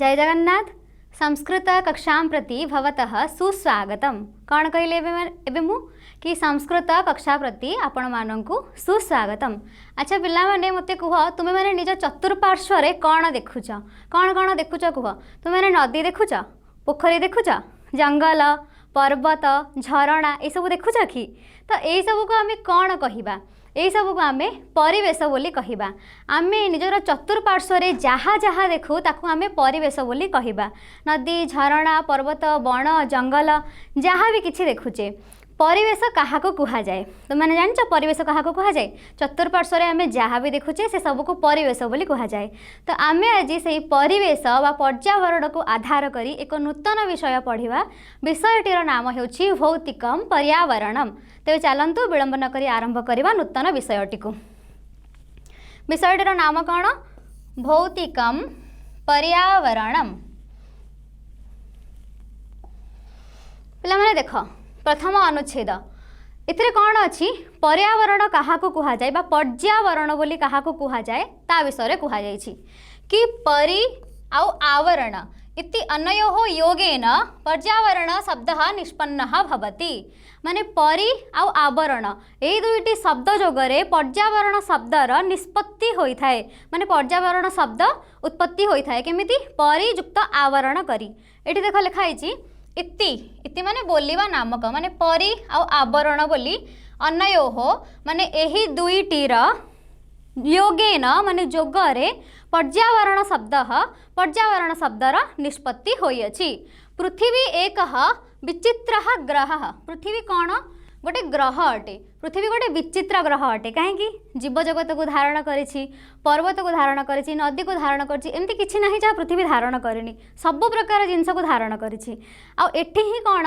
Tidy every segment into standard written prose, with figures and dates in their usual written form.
जय जगन्नाथ। संस्कृत कक्षा प्रति भवतः सुस्वागतम। कौन कहले एबे मु कि संस्कृत कक्षा प्रति आपण माननकु सुस्वागतम। अच्छा पिला माने मते कुह तुमे माने निज चतुर्पार्श्व रे कौन देखुच, कौन कौन देखुच कुह। तुमे माने नदी देखुच, पोखरी देखुच, जंगल, पर्वत, झरणा ए सब देखुच कि? तो यही सब को आमे कौन कहिबा? यही सब को आमे परिवेश बोली कहिबा। आमे निजर चतुर्पार्श्व रे जहाँ जहाँ देखु ताकू आमे परिवेश बोली कहिबा। नदी, झरणा, पर्वत, बण, जंगल जहाँ भी किछि देखुचे परिवेश कहा को कुहा जाए? तो मैंने जान परिवेश कहा को कुहा जाए? चतुर्पार्श्व रे आमे जहाँ भी देखुचे से सब को परिवेश बोली कुहा जाए। तो आमे आज से परिवेश वा पर्यावरण को आधार करी एक नूतन विषय पढ़िबा। विषयटीर नाम हेउछि भौतिकम पर्यावरणम। तेज चलतु विलंब न करी आरंभ करवा नूतन विषयटी को। विषयटीर नाम कौन? भौतिकम पर्यावरणम। पिला माने देख प्रथम अनुच्छेद इतरे कौन अच्छी पर्यावरण कहा को कुहा जाए बा पर्यावरण बोली कहा को कुहा जाए ता विषय रे कुहा जाइछि कि परि आउ आवरण इति अनयोः योगेन पर्यावरण शब्दः निष्पन्नः भवति। माने परि आउ आवरण ए दुईटी शब्द जोगरे पर्यावरण शब्दर निष्पत्ति होई थाए। माने पर्यावरण शब्द उत्पत्ति होई थाए केमिति? परि युक्त आवरण करी। एठी देख लिखा हिची इति। इति माने बोलिबा नामक, माने परि आउ आवरण बोली अनयोः माने एही दुईटीर योगेन माने जोगरे पर्यावरण शब्दर निष्पत्ति होइछि। पृथ्वी एक विचित्र ग्रह। पृथ्वी कौन? गोटे ग्रह अटे। पृथ्वी गोटे विचित्र ग्रह अटे। कहीं जीव जगत को धारण करिछि, पर्वत को धारण करिछि, नदी को धारण करिछि, एमती किछि नाही जहाँ पृथ्वी धारण करेनी। सब प्रकार जिनस को धारण करिछि। आ एठी ही कौन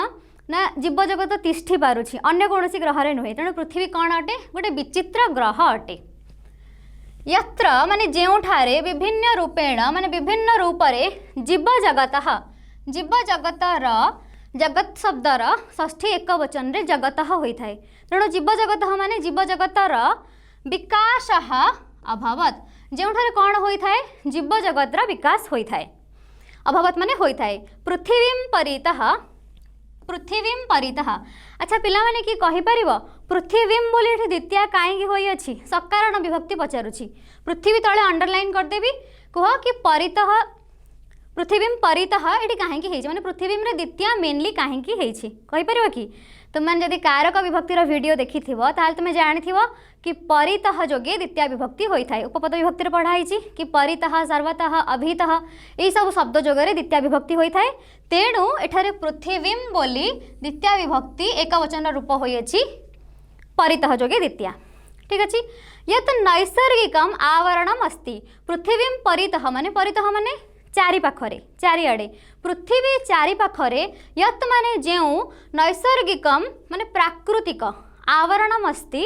ना जीव जगत तिष्ठि पारुछि, अन्य कौनसी ग्रह रे नुहे। तेणु पृथ्वी कौन अटे? गोटे विचित्र ग्रह अटे। यत्र माने जेउठारे विभिन्न रूपेण माने विभिन्न रूपरे जीव जगतर जगत शब्दर षष्ठी एक वचन रे जगतः होइथाय। तेणु जीव जगत माने जीव जगतर विकास अभवत। जेउठारे कौन होइथाय? जीव जगतर विकास होइथाय। अभवत माने होइथाय। पृथ्वीं परितः। अच्छा पिला माने कि कहि परिबो पृथ्वीं बोली एठी द्वितीय काहेकि होई अछि? सकारण विभक्ति पचारुछि। पृथ्वी तळे अंडरलाइन कर देबी कह कि परितः पृथ्वीं परितः एठी काहेकि हेछि? माने पृथ्वीं रे द्वितीय मेनली काहेकि हेछि कहि परिबो कि? तुम मैंने जदि कारक विभक्तिर वीडियो देखिथिबो ताल तुमे जानिथिबो कि परितः जोगे द्वितीय विभक्ति होइथाय। उपपद विभक्तिर पढ़ाई कि परितः, सर्वतः, अभितः यही सब शब्द जोगरे द्वितीय विभक्ति होइथाय। तेणु एठारे पृथ्वीं बोली द्वितीय विभक्ति एक वचन रूप होइछि परितः जोगे द्वितीय। ठीक अछि। यत् नैसर्गिकम आवरणम अस्ति। पृथ्वीं परितः माने चारि पाखरे, चारिआडे पृथ्वी चारि पाखरे यत् माने जेउ नैसर्गिकम माने प्राकृतिक आवरणम अस्ति।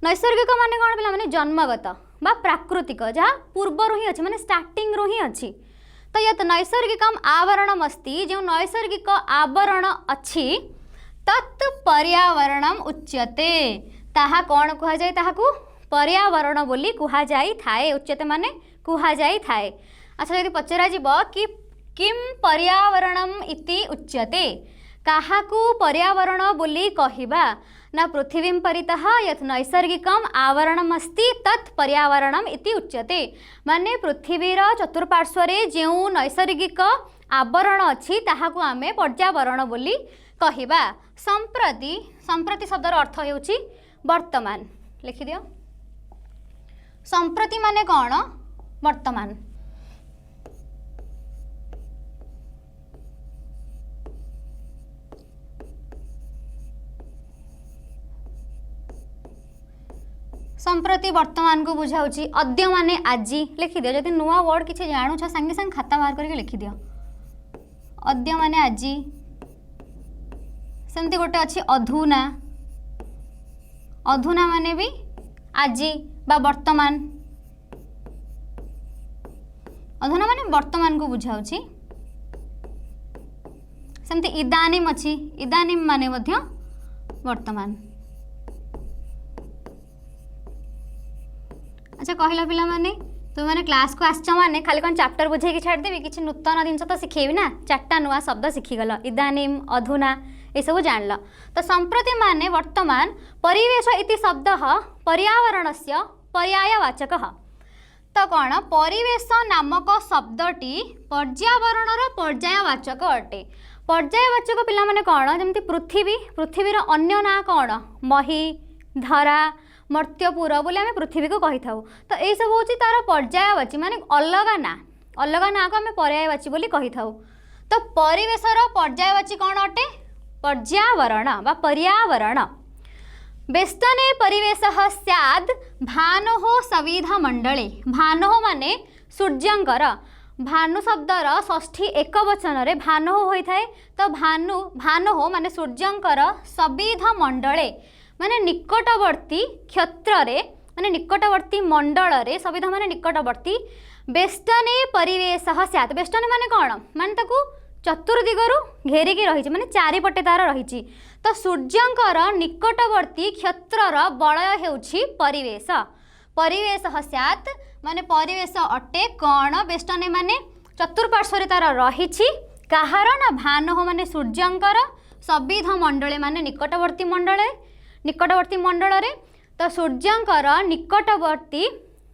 नैसर्गिक माने कौन पिला? माने जन्मगत बा प्राकृतिक जहाँ पूर्व ही अच्छी माने स्टार्टिंग ही अच्छी। तो यत् नैसर्गिकम आवरणम अस्ति, जो नैसर्गिक आवरण अच्छी तत् पर्यावरणम उच्यते। ताहा कौन कुहा जाए? ताहाकू पर्यावरण बोली कुहा जाई थाए। उच्यते माने कुहा जाई थाए। अच्छा यदि पचरा जीव कि किम पर्यावरणम इति उच्यते, काहाकू पर्यावरण बोली कहिबा ना? पृथ्वीं परितः यत् नैसर्गिकम आवरणम अस्ति तत् पर्यावरणम इति उच्यते। माने पृथ्वीर चतुर्पार्श्वरे जेउ नैसर्गिक आवरण अछि ताहाकू आमे पर्यावरण बोली कहिबा। संप्रति शब्दर अर्थ हेउछि वर्तमान। लिखि दियो। संप्रति माने कौन? वर्तमान। संप्रति वर्तमान को बुझाऊँ। अद्य माने आजी। लिखि दियो। जदि नुआ वर्ड किसी जानूछ संगे संगे खाता बाहर करके लिखि दियो। अद्य माने आजी। सेमती गोटे अच्छी अधुना। अधुना माने भी आजी बा वर्तमान। अधुना माने वर्तमान को बुझाऊँ। सेमती इदानीम अच्छी। इदानीम माने मध्य वर्तमान। अच्छा कहला पिला माने तुम मैंने क्लास को आस मैंने खाली कौन चैप्टर बुझे छाड़देवी किसी नूतन जिनस तो शिखेबी ना 4टा नुआ शब्द शिखिगल इदानीम अधुना ये सब जान। तो संप्रति माने वर्तमान परिवेश इति शब्द पर्यावरण से पर्यायवाचक। तो कौन परिवेश नामक शब्दटी पर्यावरणर पर्यायवाचक अटे। पर्यायवाचक पिला माने कौन जमती पृथ्वी पृथ्वीर अन्य ना कौन मही धरा मर्त्यपुर बोले आम पृथ्वी को कही था। तो यही सब हूँ तार पर्यायवाची माने अलग ना को आम पर्यायवाची बोली कही था। तो परिवेशर पर्यायवाची कौन अटे पर्यावरण बा पर्यावरण। बेष्टने परिवेशः स्याद् भानोः सविध मंडले। भानोः माने सूर्यंकर भानु शब्दर षष्ठी एक वचन रे भानोः होता है। तो भानोः माने सूर्यंकर सविध मंडले माने निकटवर्ती क्षेत्र रे माने निकटवर्ती मंडल रे सविध माने निकटवर्ती। बेष्टने परिवेशः स्यात् बेष्टने माने कौन माने ताकू चतुर्दिगरु घेरिकी रही माने चारिपटे तार रही। तो सूर्यंकर निकटवर्ती क्षेत्रर बलय हेउछि परिवेश। परिवेशः स्यात् माने परिवेश अटे कौन बेष्टने माने चतुर्पार्श्व तार रही कहार ना भानोः माने सूर्यंकर सविध मंडले माने निकटवर्ती मंडल रे। तो सूर्यंकर निकटवर्ती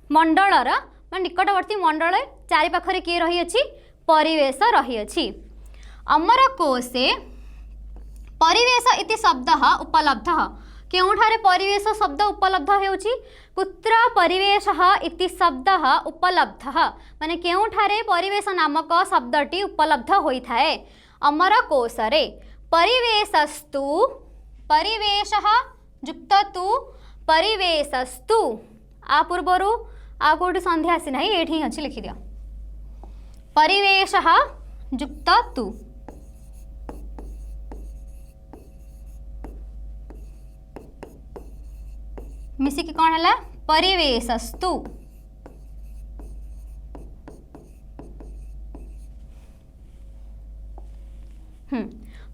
मंडलर निकटवर्ती मंडल चारि पाखरे किए रही अछि परिवेश रही अछि। अमर कोशे परिवेश इति शब्द उपलब्ध। केउठारे परिवेश शब्द उपलब्ध हेउछि कुत्र परिवेश इति शब्द उपलब्ध माने केउठारे परिवेश नामक शब्दटी उपलब्ध होइथाए अमर कोशरे। परिवेशस्तु परिवेशः जुक्त तु परिवेशस्तु आ पूर्वरु आ कोठी संधि आसी नाही एठी ही अछि लिखि दियो परिवेशः जुक्त तु। मिसिकी कौन है परिवेशस्तु।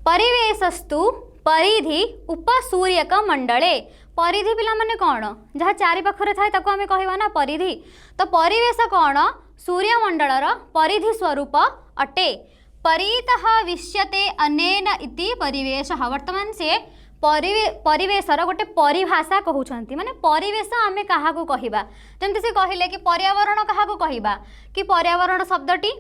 परिवेशस्तु परिधि उपसूर्यक मंडले। परिधि पिला माने कौन जहाँ चारि पाखरे थाए ताको आमे कहवा ना परिधि। तो परिवेश कौन सूर्यमंडलर परिधि स्वरूप अटे। परितः विश्यते अनेन इति परिवेश। वर्तमान से परिवेशर गोटे परिभाषा कहउछंती माने परिवेश आमे काहाकू कहिबा जमती से कहिले कि पर्यावरण काहाकू कहिबा कि पर्यावरण शब्दटी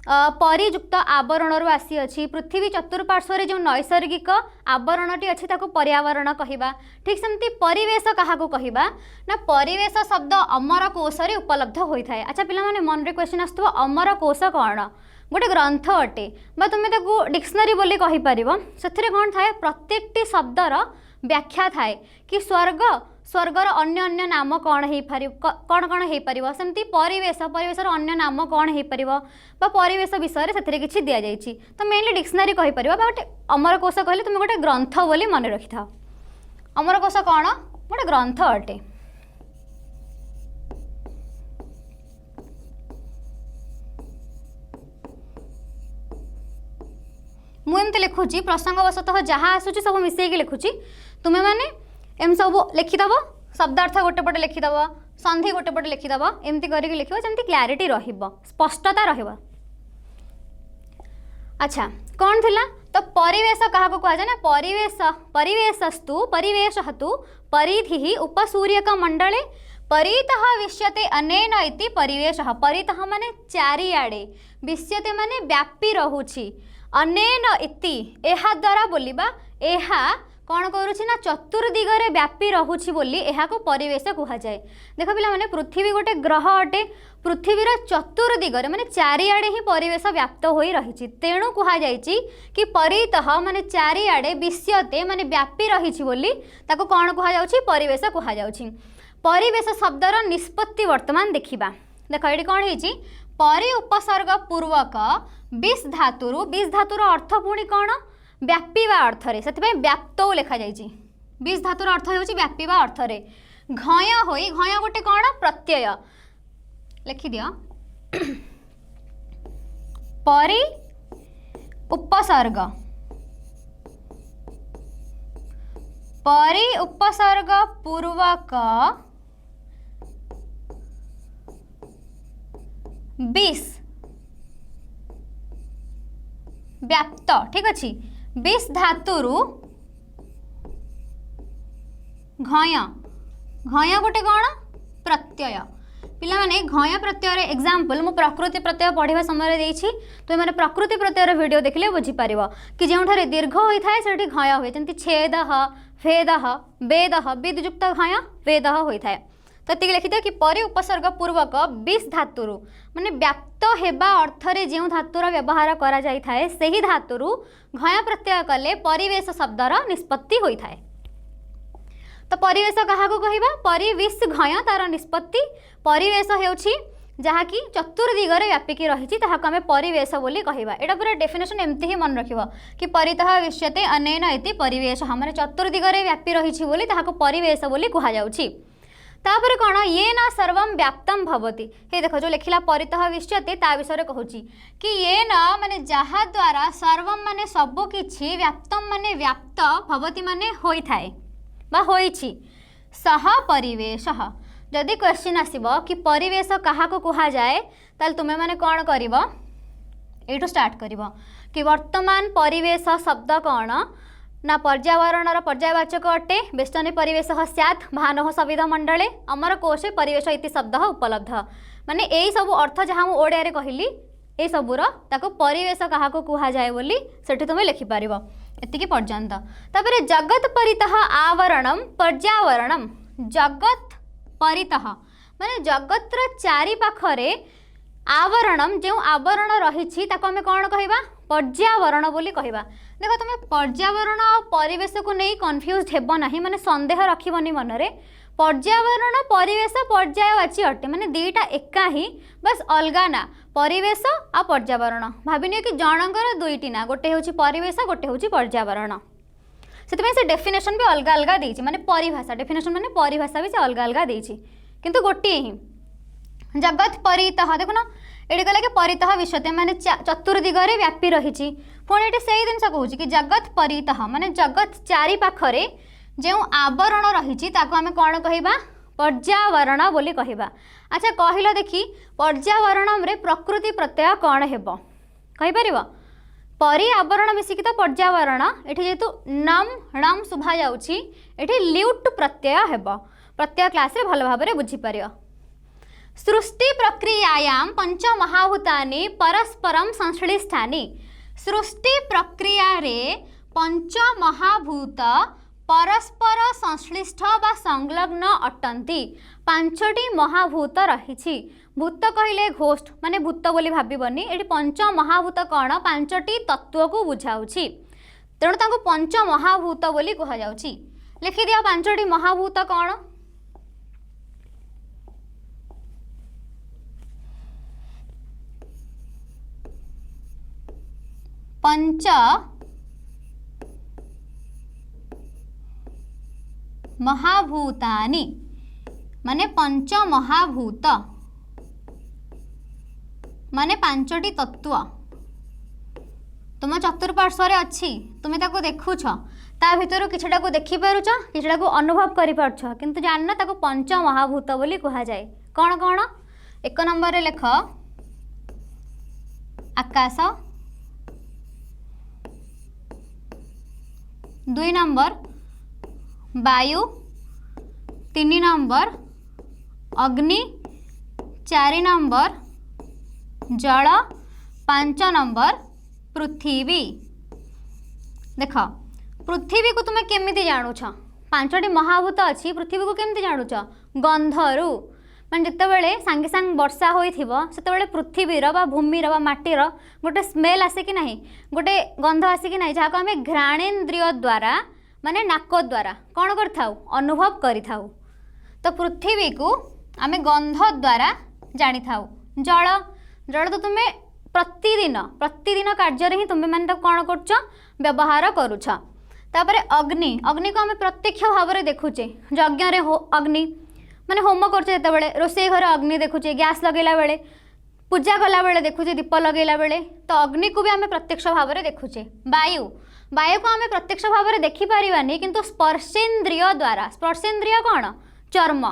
परियुक्त आवरण रु आसी अछि। पृथ्वी चतुर्पार्श्व रे जो नैसर्गिक आवरणटी अछि ताको पर्यावरण कहिबा। ठीक सेमती परिवेश काहाकू कहिबा ना परिवेश शब्द अमर कोश रे उपलब्ध होई थाए। अच्छा पिला माने मन रे क्वेश्चन आस्तु अमर कोश कौन गोटे ग्रंथ अटे बा तुम्हें ताकू डिक्शनरी बोली कहि परिबो। सेथिरे कोन थाए प्रत्येकटी शब्दर व्याख्या थाए कि स्वर्गर अन्य अन्य नाम कौन हो कौन हो पार सेमती परिवेशर अन्य नाम कौन हो पार बा परिवेश विषय से किसी दि जाइए। तो मेनली डिक्शनरी कहि परिबो बा गोटे अमरकोश कहले तुम गोटे ग्रंथ बोली मन रखि था। अमरकोश कौन गोटे ग्रंथ अटे। मुझे लिखुची प्रसंगवशतः जहाँ आसूची सब मिसेक लिखुची तुम्हें मैंने एम सब लिखिदेव शब्दार्थ गोटे पटे लिखिदेव संधि गोटे पटे लिखिदेव एमती करके लिख जमी क्लारिटी स्पष्टता रहिबा। अच्छा कौन थिला तो परिवेश क्या कहुए ना परिवेशस्तु परिवेशस्तु परिधि उपसूर्यक मंडले परितः विश्यते अनेन इति परिवेश। परितः माने चारिआडे विश्यते माने व्यापी रहुछि अनेन इति एहा द्वारा बोलिबा एहा कौन करुछि ना चतुर्दिगरे व्यापी रहुछि बोली एहा को परिवेश कहा जाए। देख पिला माने पृथ्वी गोटे ग्रह अटे पृथ्वीर चतुर्दिगरे माने चारिआडे ही परिवेश व्याप्त होई रहिछि तेणु कहा जाइछि कि परितः माने चारिआडे विश्यते माने व्यापी रहिछि बोली ताको कौन कहा जाउछि परिवेश कहा जाउछि। परिवेश शब्दर निष्पत्ति वर्तमान देखिबा। देख एठी कौन हेछि परि उपसर्ग पूर्वक विष धातुर अर्थ पुणी कौन व्यापीवा अर्थ रे से व्याप्त लिखा जाइए। विष धातुर अर्थ होछि व्यापीवा अर्थ रे घय होई घय गोटे कौन प्रत्यय लिखि दियो परि उपसर्ग पूर्वक विष व्याप्त ठीक अच्छे विष धातु घय घय गोटे कौन प्रत्यय पिला माने घय प्रत्यय एग्जांपल मु प्रकृति प्रत्यय पढ़ा समय देछि तो मैंने प्रकृति प्रत्ययर वीडियो देखले बुझी पारिबो कि जोठारे दीर्घ होई थाए सेठी घय होय जंती छेद भेद वेद विदयुक्त घय वेद होई थाए तो एतिक लिखिदियो कि परि उपसर्ग पूर्वक विष धातुरु माने व्याप्त हेबा अर्थरे जो धातुर व्यवहार करा जाई थाए सेही धातुरु घय प्रत्यय कले परिवेश शब्दर निष्पत्ति होई थाए तो परिवेश क्या कहवा परिवेश घय तार निष्पत्ति परिवेश हेउछि जहाँकि चतुर्दिगरे व्यापिकी रही आम परिवेश बोली कहवा एटा पूरा डेफिनेशन एमती ही मन रखिबो कि परितः विश्यते अनेन इति परिवेश माने चतुर्दिगरे व्यापी रही बोली ताहाको परिवेश बोली कहा जाउछि तापर कौन ये ना सर्वम व्याप्तम भवति हे देख जो लिखला परितः विश्यते ता विषय कहूची कि ये ना माने जहा द्वारा सर्वम माने सब किछि व्याप्तम माने व्याप्त भवति माने होई थाए बा होइछि सह परिवेश जदि क्वेश्चन आसीबो कि परिवेश काहाको कहा जाए ताल तुमे माने कौन करिवो एठो स्टार्ट करिवो कि वर्तमान परिवेश शब्द कौन ना पर्यावरणर पर्यायवाचक अटे वेष्टनी परिवेश स्यात् भानो सविध मंडले अमर कोशे परिवेश इति शब्द उपलब्ध माने एई सब अर्थ जहाँ मु ओडिया रे कहली ए सबुर ताको परिवेश काहाको कहा जाए बोली सेठी तुमे लिखि पारिबो एतिकी पर्यंत तापर जगत परितः आवरणम पर्यावरणम जगत परितः माने जगतर चारि पाखरे आवरणम जो आवरण रही ताको आमे कौन कहवा पर्यावरण बोली कहवा देख तुम पर्यावरण और परिवेश को नहीं कन्फ्यूज हेब नहीं माने संदेह रखिबनी मनरे पर्यावरण परिवेश पर्यायवाची अटे माने दीटा एका ही बस अलगा ना परिवेश आ पर्यावरण भाविनियो कि जनकर दुईटी ना गोटे होची परिवेश गोटे होची पर्यावरण से डेफिनेशन भी अलग अलग देछि माने परिभाषा डेफिनेशन माने परिभाषा भी से अलग अलग देछि किंतु गोटे ही जगत परितः देखो ना एडी कहले कि परितः विश्वते माने चतुर्दिगरे व्यापी रही पुणी ये से जिन कहूँ कि जगत परितः माने जगत चारि पाखरे जो आवरण रही आम कौन कहवा पर्यावरण बोली कहवा अच्छा कहल देखी पर्यावरण में प्रकृति प्रत्यय कौन हेब कहीपर परि आवरण मिसिकी तो पर्यावरण एठी जेतु नम णम शुभा जाउछि एठी ल्यूट प्रत्यय हेब प्रत्यय क्लास रे भल भाबरे बुझी पारियो सृष्टि प्रक्रियायां पंच महाभूतानि परस्परम संश्लिष्ठानि सृष्टि प्रक्रिया रे पंच महाभूत परस्पर संश्लिष्ट बा संलग्न अटंती पांचटी महाभूत रही भूत कहले घोष्ठ माने भूत बोली भाबनी ये पंच महाभूत कौन पांचटी तत्व को बुझाऊँगी तेणु तांको पंच महाभूत बोली कह जाउछि लिखि दिया पांचटी महाभूत कौन पंच महाभूतानि माने पंच महाभूत माने पांचटी तत्व तुम चतुर्पार्श्व अच्छी तुम्हें ताको देखुछ ता भितर किछटा को देखि पारुछ किछटा को अनुभव करि पारुछ किंतु जानना ताको पंच महाभूत बोली कहा जाए कौन कौन एक नंबर रे लेख आकाश दुई नंबर वायु तीन नंबर अग्नि चार नंबर जल पांच नंबर पृथ्वी देख पृथ्वी को तुम्हें केमिति जानूछ पांचटी महाभूत अच्छी पृथ्वी को केमिति जानूछ गंधरू मैं जितेबाला सांगे सांग वर्षा होइथिबो सेतेबाला पृथ्वीर बा भूमिर बा माटीर गोटे स्मेल आसे कि नहीं गोटे गंध आसे कि नहीं जहाँ को आम घ्राणेन्द्रिय द्वारा माने नाक द्वारा कौन कर अनुभव करि थाउ तो पृथ्वी को आम गंध द्वारा जानी थाउ जल जल तो तुम्हें प्रतिदिन कार्य ही तुम्हें मैंने कौन कर व्यवहार करुछ तापर अग्नि अग्नि को आम प्रत्यक्ष भाव में देखुचे यज्ञ अग्नि माने होम करते रोषे घर अग्नि देखुचे गैस लगेला बेले पूजा कला बेले देखुचे दीप लगेला बेले तो अग्नि को भी आम प्रत्यक्ष भाव में देखुचे वायु वायु को आम प्रत्यक्ष भाव में देखिपारानी किंतु स्पर्शेन्द्रिय द्वारा स्पर्शेन्द्रिय कौन चर्म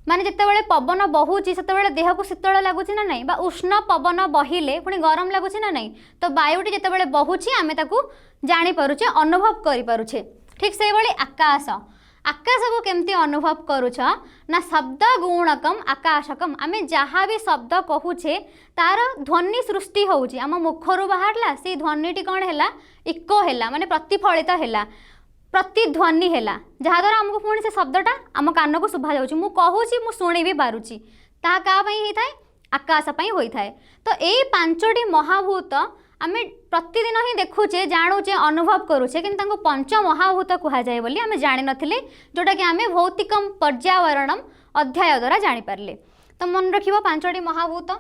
माने जितेबाला पवन बहुची से देह को शीतल लगुच ना नहीं, उष्ण पवन बहिले पुणी गरम लगुच ना नहीं। तो वायुटी जितेबाला बहुची आम जापे अनुभव करें। ठीक से भाई आकाश, आकाश को केमती अनुभव करुछ ना शब्द गुणकम आकाशकम। आम जहाँ भी शब्द कहूचे तार ध्वनि सृष्टि होउची, आम मुखर बाहरला से ध्वनिटी कौन है इको है माने प्रतिफलित है, प्रतिध्वनि है, जहाद्वारा आमको पुणी से शब्दटा आम कान को शुभा जाऊँ, मु कहूँ मु शुणी भी पारुची, ता क्या होता है आकाश होता है। तो यही पांचटी महाभूत आम प्रतिदिन ही देखुचे जानुचे अनुभव करुचे, कि पंच महाभूत कहुए बोली आम जानी नथिले, जोटा कि आम भौतिकम पर्यावरणम अध्याय द्वारा जानीपारे। तो मन रखिबो पांचटी महाभूत।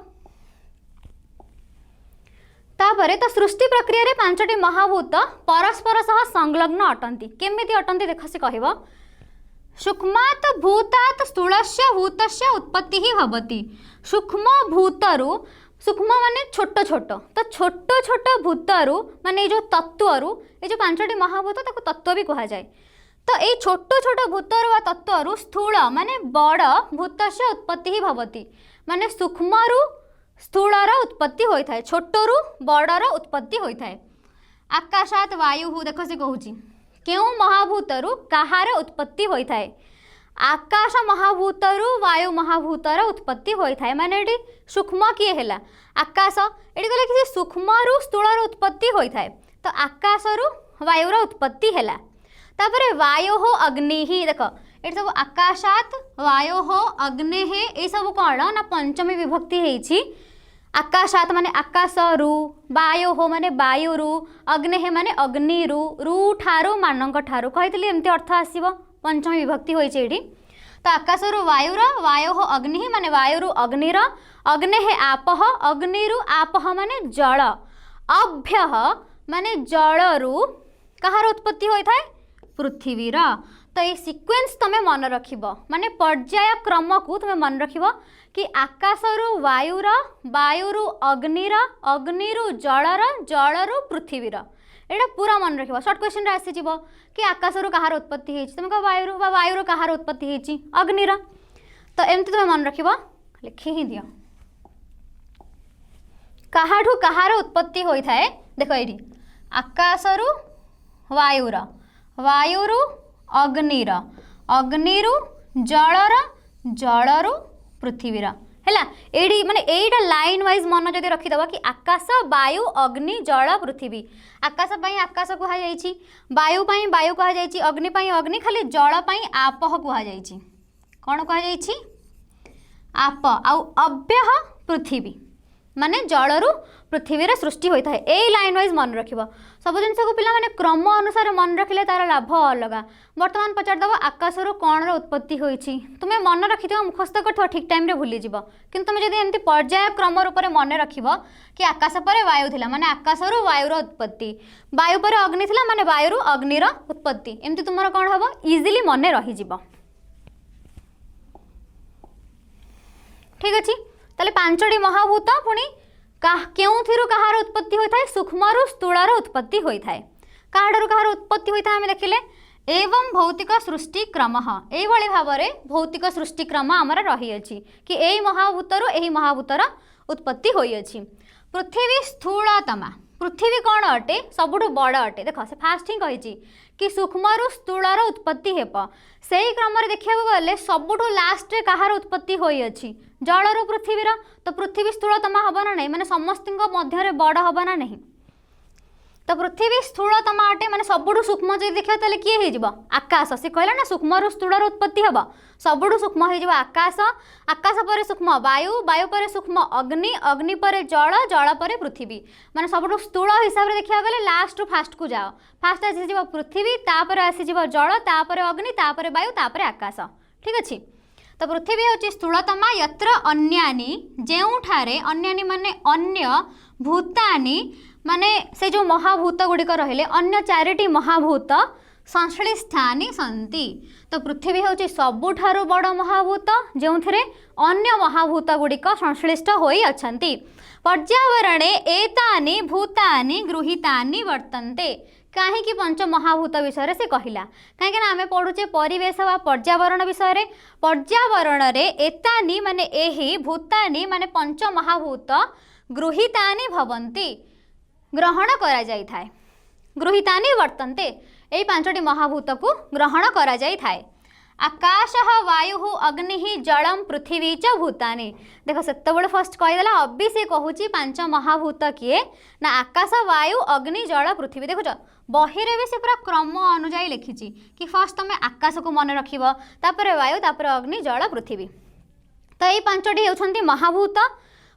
तापरे तो सृष्टि प्रक्रिया रे पांचटी महाभूत परस्पर सह संलग्न अटंती। केमिति अटंती देख से कहबो, सूक्ष्मात् भूतात् स्थूलस्य भूतस्य उत्पत्ति ही भवति। सूक्ष्म भूतरु, सूक्ष्म माने छोट छोट, तो छोट छोट भूतरु माने जो तत्वरु, ये जो पांचटी महाभूत ताको तत्व भी कहा जाए। तो ये छोट छोट भूतरु वा तत्वरु स्थूल माने बड़ भूतस्य उत्पत्ति ही भवति। माने सूक्ष्मरु स्थूलर उत्पत्ति होता है, छोटरू बड़र उत्पत्ति होता है। आकाशात वायु देख से कहूँ क्यों महाभूतरु कहार उत्पत्ति होता है, आकाश महाभूतरु वायु महाभूतर उत्पत्ति होता है। माने ये सूक्ष्म किए है आकाश, ये कहले कि सूक्ष्मरु स्थूलर उत्पत्ति होता है, तो आकाशरु वायुर उत्पत्ति है। तापरे वायो अग्नि ही देख ये सब आकाशात वायो अग्नि ये सब कौन ना पंचमी विभक्ति है। आकाशात माने आकाशरु, वायो माने वायुरु, अग्नि माने अग्निरु, रु ठारू मानक ठारू कही एमती अर्थ आसव, पंचमी विभक्ति होती। तो आकाशरु वायुर, वायो अग्नि माने वायुरु अग्निर, अग्नि आपः, अग्निरु आपः माने जल, अभ्य माने जलरु कहार उत्पत्ति होता है पृथ्वीर। तो ये सीक्वेंस तुम्हें मन रख, माने पर्याय क्रम को तुम्हें मन रख कि आकाशरु वायुर, वायुरु अग्निर, अग्निरु जलर, जलरु पृथ्वीर। एटा पूरा मन रख। शॉर्ट क्वेश्चन आसी कि आकाशरु कहार उत्पत्ति है, तुम कह वायुरु, वायुरु कहार उत्पत्ति है अग्निर। तो एमती तुम्हें मन रख, लिखि ही दियो कहाठू कहार उत्पत्ति होता है। देख ये आकाशरु वायुर, वायुरु अग्निर, अग्निरु जलर, जलरु पृथ्वीर है। एडी माने एटा लाइन वाइज मन जदि रखिदबा कि आकाश वायु अग्नि जल पृथ्वी। आकाश पई आकाश कहा जायछि, वायु पई वायु कहा जायछि, अग्नि पई अग्नि, खाली जल पई आपह कहा जायछि। कोन कहा जायछि आप, आउ अव्य पृथ्वी माने जलरु पृथ्वीर सृष्टि होता है। यही लाइन वाइज मन रख। सब जिन को पिला माने क्रम अनुसार मन रखिले तार लाभ अलग। बर्तमान पचारदेव आकाशर कौन उत्पत्ति होती, तुम्हें मन रखि मुखस्थ कर ठीक टाइम भूली जाव। कि तुम जब एमती पर्याय क्रम रूप में मन रख कि आकाश पर वायु थिला माने आकाशरु वायुर उत्पत्ति, वायु पर अग्नि थिला माने वायुरु अग्निर उत्पत्ति, एमती तुम कौन हम इजिली मन रही। ठीक अच्छे, ताले पांचटी महाभूत पुणी क्यों कहार उत्पत्ति होता है, सूक्ष्मरु स्थूलर उत्पत्ति होता है। काहाडू कहार उत्पत्ति होता है आम देखिले। एवं भौतिक सृष्टि क्रम, यही भाव में भौतिक सृष्टि क्रम आमर रही अछि कि यही महाभूतर यही महाभूतर उत्पत्ति होई अछि। पृथ्वी स्थूलतमा, पृथ्वी कौन अटे सबुठु बड़ अटे। देख से फास्ट ही कही कि सूक्ष्मरु स्थूलर उत्पत्ति हेब, से ही क्रम देखा गले सबुठु लास्ट कहार उत्पत्ति होई अछि जलरु पृथ्वीर। तो पृथ्वी स्थूलतमा हम ना नहीं, माने समस्त मध्य बड़ हम ना नहीं। तो पृथ्वी स्थूलतमा अटे माने सबुठु सूक्ष्म जब देखा ताले किए हो आकाश। से कहला ना सूक्ष्मरु स्थूलर उत्पत्ति हम, सबुठु सूक्ष्म हो आकाश, आकाश पर सूक्ष्म वायु, वायु पर सूक्ष्म अग्नि, अग्नि पर जल, जल पर पृथ्वी। माने सबुठु स्थूल हिसाब से देखा गले लास्ट फास्ट को जाओ। फास्ट आसी पृथ्वी, तापर आसी जल, तापर अग्नि, तापर वायु, तापर आकाश। ठीक अच्छे। तो पृथ्वी हूँ स्थूलतमा यत्र अन्यानि, जेउठारे अन्यानि माने अन्य, भूतानि माने से जो महाभूत गुड़िक रहिले अन्य चारिटी महाभूत संश्लिष्ठानि सन्ति। तो पृथ्वी हूँ सबुठारु बड़ महाभूत जो अन्य महाभूत गुड़िक संश्लिष्ट होई अछंती। पर्यावरणे एतानि भूतानि गृहीतानि वर्तन्ते। कहीं पंच महाभूत विषय से कहला कहीं आम पढ़ुचे परिवेश व पर्यावरण विषय पर्यावरण रे एतानी माने एही भूतानी माने पंच महाभूत गृहीतानि भवन्ति ग्रहण करा जाई थाए गृहीतानि वर्तन्ते एई पांचटी महाभूत को ग्रहण करा जाई थाए आकाश वायु अग्नि जलम पृथ्वी च भूतानि देख सेत फर्स्ट कहीदेला अभी से कहूँ पांच महाभूत किए ना आकाश वायु अग्नि जल पृथ्वी देखुच बही रे भी से पूरा क्रम अनुजाई लिखी कि फर्स्ट तुम आकाश को मन रख वायु तापर अग्नि जल पृथ्वी तो ये पांचटी होती महाभूत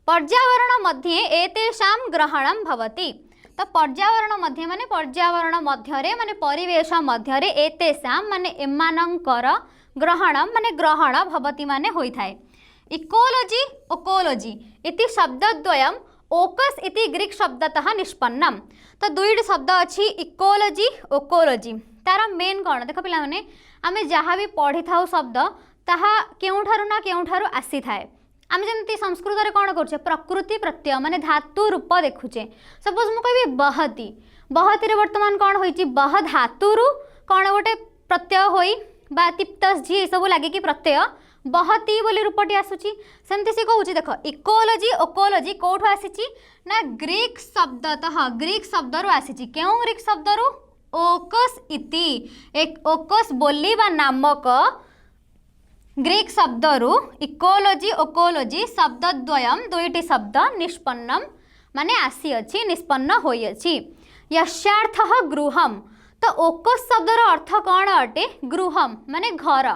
पर्यावरण मध्ये एतेषां ग्रहणं भवति तो पर्यावरण मध्य माने पर्यावरण मध्यरे माने परिवेश मध्यरे एतेषां माने एमानंकर ग्रहणं माने ग्रहण भवति माने होई थाए इकोलॉजी ओकोलॉजी इति शब्दद्वयम् ओकस इति ग्रीक शब्दतः निष्पन्नम तो दुईट शब्द अच्छी इकोलॉजी ओकोलॉजी तार मेन कौन देख पिला माने आमे जहाँ भी पढ़ी थाउ शब्द ताहा केउठारु ना केउठारु आसी थाए आम जमी संस्कृत में कौन कर प्रकृति प्रत्यय माने धातु रूप देखुचे सपोज मुझे कहि बहती बहती बर्तमान कौन हो बह धातु कौन गोटे प्रत्यय होई बा तिप्तस झी सब लगे कि प्रत्यय बहती बोली रूपटी आसूची सेमती सी कहूँ देख इकोलॉजी ओकोलॉजी कौटू आसी ना ग्रीक शब्दतः ग्रीक शब्द रू आसी क्यों ग्रीक शब्द रू ओकस इति एक ओकस बोली बा नामक ग्रीक शब्द रू इकोलॉजी ओकोलॉजी शब्दद्वयम् दुईटी शब्द निष्पन्नम माने आसी अच्छी निष्पन्न होई अच्छी यस्यार्थः गृहम तो ओकोस शब्दर अर्थ कौन अटे गृहम माने घर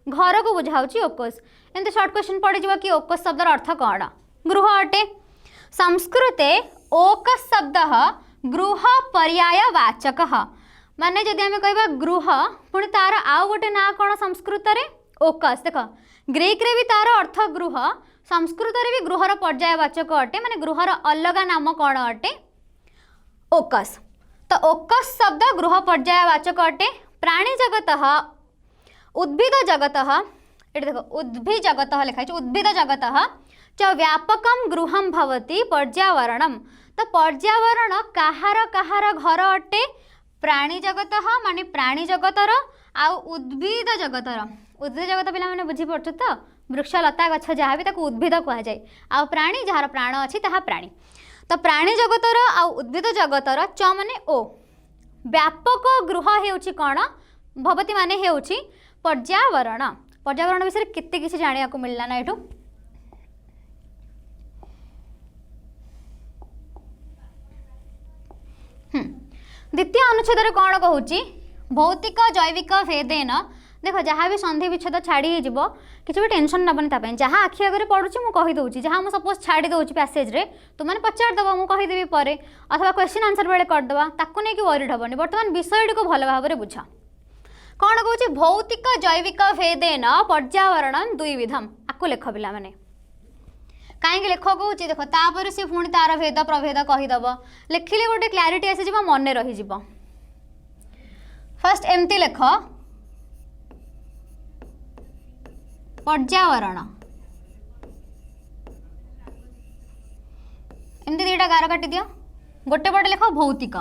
घर को बुझाऊँ ओकोस एमती शॉर्ट क्वेश्चन पड़ जाए कि ओकोस शब्दर अर्थ कौन गृह अटे संस्कृते ओकस शब्द गृह पर्यायवाचक माने जदि आम कह गृह पुणी तार आउ गोटे ना कौन संस्कृत रे ओकस देख ग्रीक रे भी तार अर्थ गृह संस्कृत रे भी गृहर पर्यायवाचक अटे माने गृहर अलग नाम कौन अटे ओकस तो ओकस शब्द गृह पर्यायवाचक अटे प्राणी जगत उद्भिद जगत ये देख उद्भिद जगत लिखाई उद्भिद जगत च व्यापकम गृहम भवति पर्यावरणम तो पर्यावरण काहार काहार घर अटे प्राणी जगत माने प्राणी जगतर आउ उद्भिद जगतर उद्भिद जगत पिला माने बुझी पड़छ तो वृक्ष लता गछ जहाँ भी ताको उद्भिद कह जाए आउ प्राणी जार प्राण अच्छी ताहा प्राणी तो प्राणी जगतर आउ उद्भिद जगतर च माने ओ व्यापक गृह हेउछि कौन भवति माने हेउछि पर्यावरण पर्यावरण विषय केते किछि जानिया को मिलला ना एठू द्वितीय अनुच्छेद कौन कहूँ भौतिक जैविक भेदेन देख जहाँ भी संधि विच्छेद छाड़ी किसी भी टेंशन नबनी ताप जहाँ आखि आगे पढ़ुची मुझे कहीदे जहाँ मुझे सपोज छाड़ी दूँ पैसेज रे तुमने पचारदेव मुझे कहीदेवी पर अथवा क्वेश्चन आंसर बेले करदेवा ताकू नहीं कि वरीड हेनी बर्तमान विषयटी को भल भाव में बुझ कौन कहूँ भौतिक जैविक भेदेन पर्यावरण द्विविधम आपको लेख पिला माने कहीं लेख कौच देख तापर सी पुणी तार भेद प्रभेद कहीदेव लिखिले गोटे क्लारीटी आसीज मन रही फर्स्ट एमती लेख पर्यावरण एमती दुईटा गार काटी दियो गोटे पटे लेख भौतिक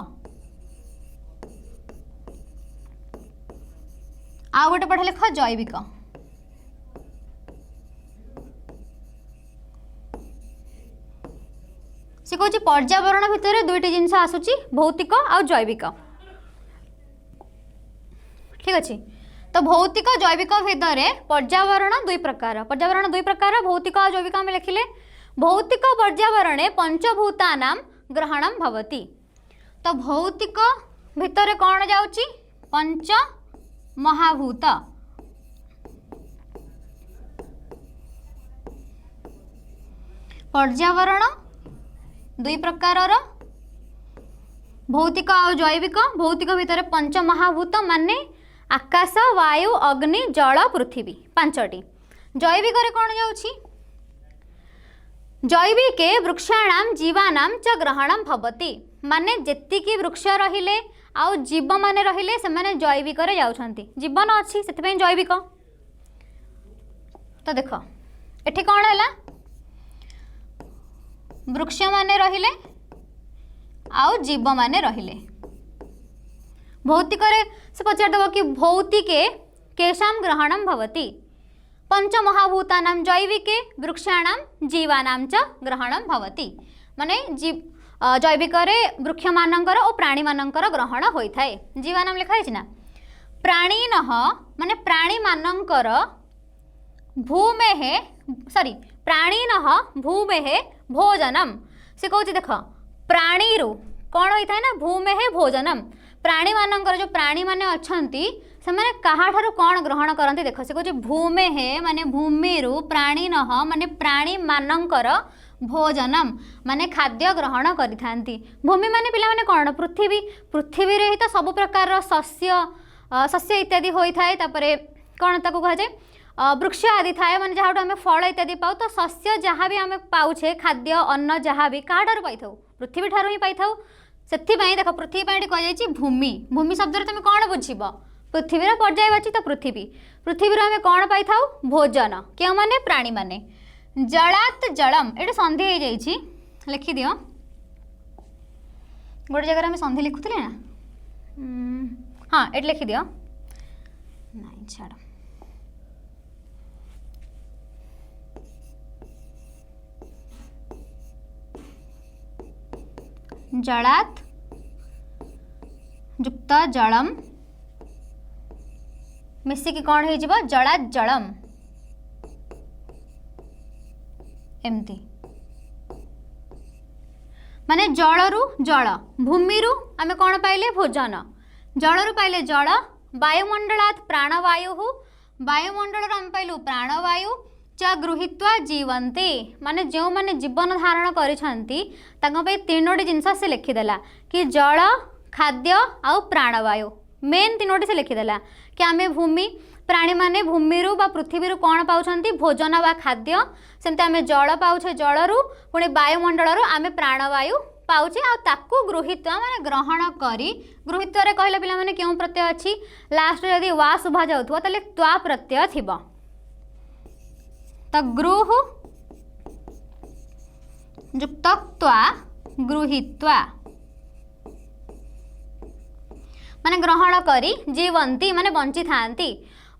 आ गोटे पटे लेख जैविक से कहूँ पर्यावरण भितर दुईटी जिनस आसूची भौतिक आ जैविक ठीक अच्छे तो भौतिक जैविक भेदरे पर्यावरण दुई प्रकार भौतिक और जैविक आम लिखिले भौतिक पर्यावरणे पंचभूतानां ग्रहणं भवति तो भौतिक भितर कौन जाउची पंच महाभूत पर्यावरण दुई प्रकार भौतिक और जैविक भौतिक भितर पंच महाभूत माने आकाश वायु अग्नि जल पृथ्वी पांचटी जैविक कौन जाउछि जैविके वृक्षाणाम जीवानाम च ग्रहणं भवति माने जेतिकी वृक्ष रहिले आउ जीव माने रहिले से माने जैविक रे जाउछंती जीवन अछि सेति जैविक तो देख एठी कौन हैला वृक्ष माने रहिले आउ जीव माने रहिले भौतिक से पचारदेव कि भौतिके केशाम ग्रहणम भवति पंचमहाभूतानां जैविके वृक्षाणां जीवानां च ग्रहणम भवति माने जैविक वृक्ष मानकर और प्राणी मानकर ग्रहण होता है जीवानाम लिखा है ना प्राणीन माने प्राणी मानकर भूमेः सॉरी प्राणीन भूमेः भोजनम से कौन देख प्राणीरु कौन होता है ना भूमेः भोजनम प्राणी मानकर जो प्राणी माने अच्छंती से माने कहाठारु कौन ग्रहण करते देख से कौन भूमेः माने भूमिरु प्राणीन माने प्राणी मानकर भोजनम माने खाद्य ग्रहण करिथांती भूमि माने पिला माने कौन पृथ्वी पृथ्वी रे ही तो सब प्रकार शस्य शस्य इत्यादि होता है तापरे कौन ताको कह जाए वृक्ष आदि थाए माने जहाँ आम फल इत्यादि पाऊ तो शस्य जहाँ भी आम पाउछे खाद्य अन्न जहाँ भी क्या पाई पृथ्वी ठार ही पाई से देख पृथ्वी कह भूमि भूमि शब्द तुम कौन बुझ पृथ्वीर पर्यायवाची तो पृथ्वी पृथ्वी आम कौन पाई भोजन क्यों माने प्राणी माने जलात जलम ये संधि हो जाइए लिखिदि गोटे जगह आम संधि लिखुले ना हाँ ये लिखिदि नाई छाड़ जलात युक्त जलम मिसिकी कौन हो जलात जलम एमती माने जलरु जल भूमिरु आमे कौन पाइले भोजन जलरु पाइले जल वायुमंडलात् प्राणवायु वायुमंडल आम पाइलु प्राणवायु च गृहीत्वा जीवन्ति माने जो माने जीवन धारण करिसंती तांको पे तीनोटी जिनस से लिखिदेला कि जल खाद्य आउ प्राणवायु मेन तीनोटी से लिखिदेला कि आमे भूमि प्राणी माने भूमिरु बा पृथ्वीरु कौन पाउछंती भोजन बा खाद्य सेमते आमे जल पाउछे जलरु पुणी वायुमंडलरु आमे प्राणवायु पाउछे आ ताकू गृहीत्वा माने ग्रहण करी गृहीत्व रे कहले पिला माने केउ प्रत्यय अछि लास्ट यदि वा सुभा जाउथवा तले त्वा प्रत्यय थिबो तो गृह युक्त त्वा गृहीत्वा माने ग्रहण करी जीवंती माने बंची थांती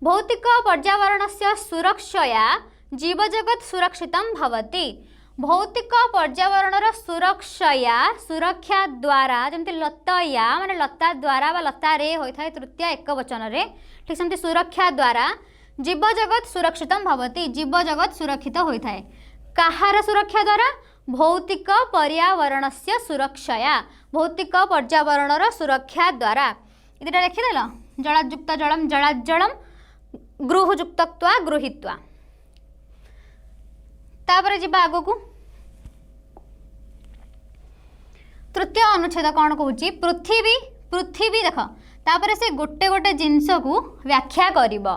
भौतिक पर्यावरण से सुरक्षया जीवजगत सुरक्षितम भवति भौतिक पर्यावरण सुरक्षया सुरक्षा द्वारा जमती लतया माने लता द्वारा बा लता रे होता है तृतीय एक वचन रे ठीक सेमती सुरक्षा द्वारा जीवजगत सुरक्षितम भवति जीवजगत सुरक्षित होता है कहार सुरक्षा द्वारा भौतिक पर्यावरण से सुरक्षया भौतिक पर्यावरण सुरक्षा द्वारा इटा लिखिदेल जलायुक्त जलम जलाजलम गृहयुक्तत्वा गृहीत्वा तापर जी आग को तृतीय अनुच्छेद कौन कहूँ पृथ्वी पृथ्वी देख तापर से गोटे गोटे जिनस को व्याख्या करिब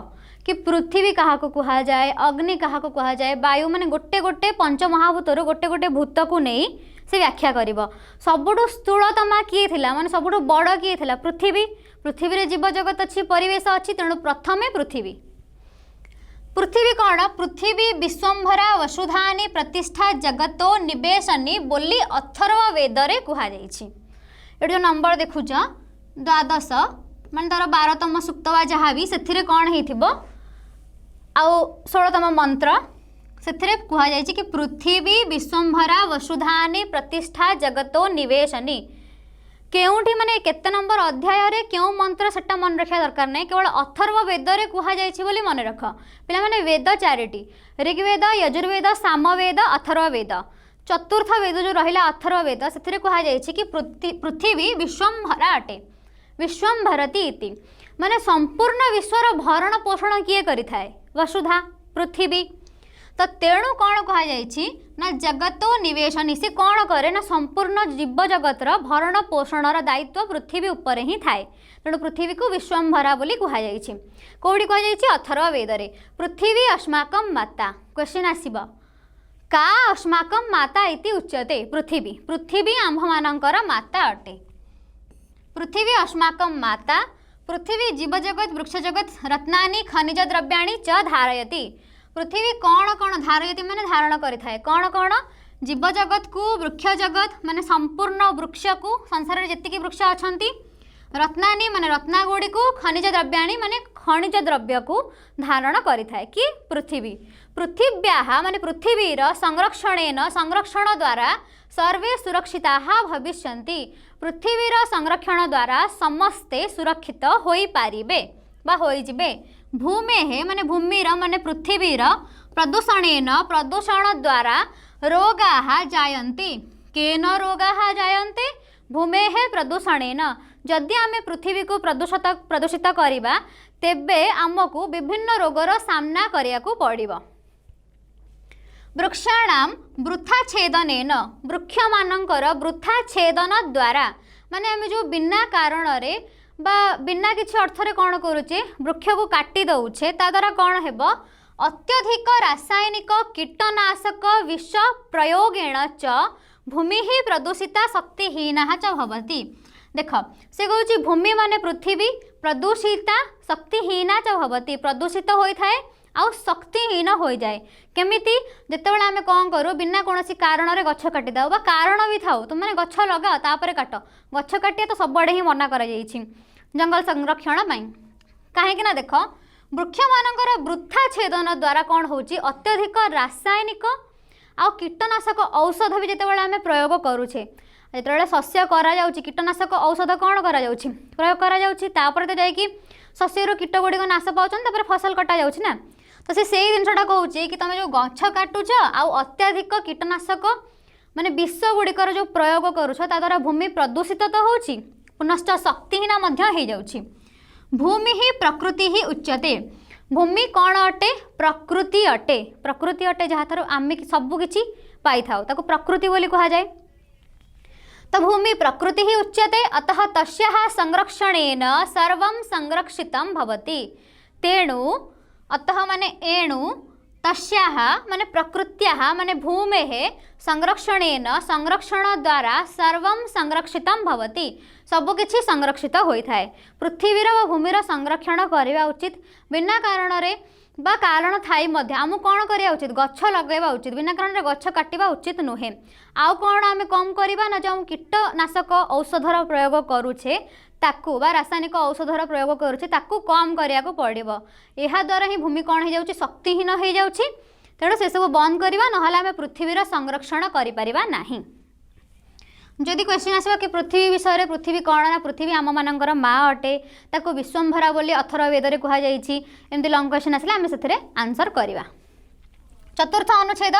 कि पृथ्वी क्या कह जाए अग्नि क्या कह जाए वायु माने गोटे गोटे पंचमहाभूतर गोटे गोटे भूत को नहीं से व्याख्या करिब सबुठु स्थूलतमा किए थिला माने सबुठु बड़ किए थिला पृथ्वी पृथ्वी रे जीव जगत अच्छी परिवेश अच्छी तेणु प्रथमे पृथ्वी पृथ्वी कौन पृथ्वी विश्वंभरा वसुधानी प्रतिष्ठा जगतो निवेशनी बोली अथर्व वेद रे कह जाइए जो नंबर देखुच द्वादश मान तार 12तम सूक्त वा जहाँ भी से कौन हो आउ 16तम मंत्र से कहुई कि पृथ्वी विश्वंभरा वसुधानी प्रतिष्ठा जगतो निवेशनी केउठी माने केते नंबर अध्याय रे केउ मंत्र सेटा मन रखा दरकार नहीं केवल अथर्व वेद रे कहुई बोली मन रख पिला माने वेद चारिटी ऋग्वेद यजुर्वेद सामवेद अथर्व वेद चतुर्थ वेद जो रहिला अथर्व वेद से कहुई कि पृथ्वी विश्वंभरा अटे विश्वंभरती इति माने संपूर्ण विश्वर भरण पोषण किए करिथाए वसुधा पृथ्वी तो तेणु कौन कहुई ना जगतो निवेशनी से कौन करे ना संपूर्ण जीव जगतर भरण पोषणर दायित्व पृथ्वी उपर ही थाए तेणु पृथ्वी को विश्वंभरा बोली कहुई कौटी कहुई अथर्व वेद रे पृथ्वी अस्माकं माता क्वेश्चन आसीबा का अस्माकं माता इति उच्यते पृथ्वी पृथ्वी आम्भमानंकर माता अटे पृथ्वी अस्माकं माता पृथ्वी जीवजगत वृक्षजगत रत्नानि खनिज द्रव्याणि च धारयति पृथ्वी कौन कौन धारयति माने धारण करिथाए कौन कौन जीवजगत को वृक्ष जगत माने संपूर्ण वृक्ष को संसार में जेतिकी वृक्ष अछंती रत्नानी माने रत्नागुड़ी को खनिज द्रव्याणी माने खनिज द्रव्य को धारण करिथाए कि पृथ्वी पृथिव्याः माने पृथ्वीर संरक्षणेन संरक्षण द्वारा सर्वे सुरक्षिताः भविष्यन्ति पृथ्वीर संरक्षण द्वारा समस्ते सुरक्षित होई पारिबे बा होई जिबे भूमेः माने भूमिर माने पृथ्वीर प्रदूषणेन प्रदूषण द्वारा रोगाः जायन्ति केन रोगाः जायन्ते भूमेः प्रदूषणेन जदि आमे पृथ्वी को प्रदूषित करिबा तेबे आमको विभिन्न रोगर सामना करिया को पड़िबो वृक्षाणाम वृथा छेदनेन वृक्ष मानकर वृथा छेदन द्वारा माने आमे जो बिना कारण रे बा बिना किछि अर्थ रे कोन करूचे वृक्ष को काटी दउछे ता द्वारा कोन हेबो अत्यधिक रासायनिक कीटनाशक विष प्रयोगेण च भूमि ही प्रदूषिता शक्तिहीना च भवति देख से कहूँ भूमि माने पृथ्वी प्रदूषिता शक्तिहीना च भवति प्रदूषित होता है आउ शक्तिहीन हो जाए केमिति जितेबाला आम कौन करूँ बिना कौन कारण रे गछ काटी दाओ बा कारण भी थाओ तुम मैंने गछ लगाओ तापर काट गछ काटिया तो सबआड़े ही मना कर जंगल संरक्षण कहीं देख वृक्ष मानकर वृथा छेदन द्वारा कौन होची अत्यधिक रासायनिक आउ कीटनाशक औषध भी जितेबाला आम प्रयोग करुचे जिते शस्य करा कीटनाशक औषध कौन करा प्रयोग करा तो जाकि शस्यर कीट गुड़िक नाश पाँच फसल कटा ना तो से जिनटा कहूँ कि तुम जो गछ काटुच आउ अत्याधिक कीटनाशक माने विष गुड़िकर जो प्रयोग करुछ ता द्वारा भूमि प्रदूषित तो होची पुनश्च शक्तिहीन हो जाउछि भूमि ही प्रकृति ही उच्यते भूमि कौन अटे प्रकृति अटे जहाँ थारू आम सबकि पाई था ताको प्रकृति बोली कहा जाए तो भूमि प्रकृति ही उच्यते अतः तस्याः संरक्षणेन सर्वं संरक्षितं भवति तेणु अतः माने एणु तस्याः माने प्रकृत्याः माने भूमेः संरक्षणेन संरक्षण द्वारा सर्वं संरक्षितं भवति सबकिछि संरक्षित होता है पृथ्वीर व भूमिर संरक्षण करवा उचित बिना कारण रे बा कारण थाई मध्य आम कौन करिया उचित गछ लगेवा उचित बिना कारण रे गछ काटिबा उचित नुहे आउ कौन आम कम करवा ना जो कीटनाशक औषधर प्रयोग करुछे ताकू बा रासायनिक औषधर प्रयोग करुछे ताकू कम करिया को पड़िबो एहा द्वारा ही भूमि कौन हो जाउछि शक्तिहीन हो जाउछि तेणु से सब बंद करवा नहले आम पृथ्वीर संरक्षण करि परिबा नाही जदि क्वेश्चन आसवा कि पृथ्वी विषय पृथ्वी कौन ना पृथ्वी आम मानकर माँ अटे ताको विश्वम्भरा बोली अथर्ववेद कहुई एमती लंग क्वेश्चन आसले आम से आंसर करवा चतुर्थ अनुच्छेद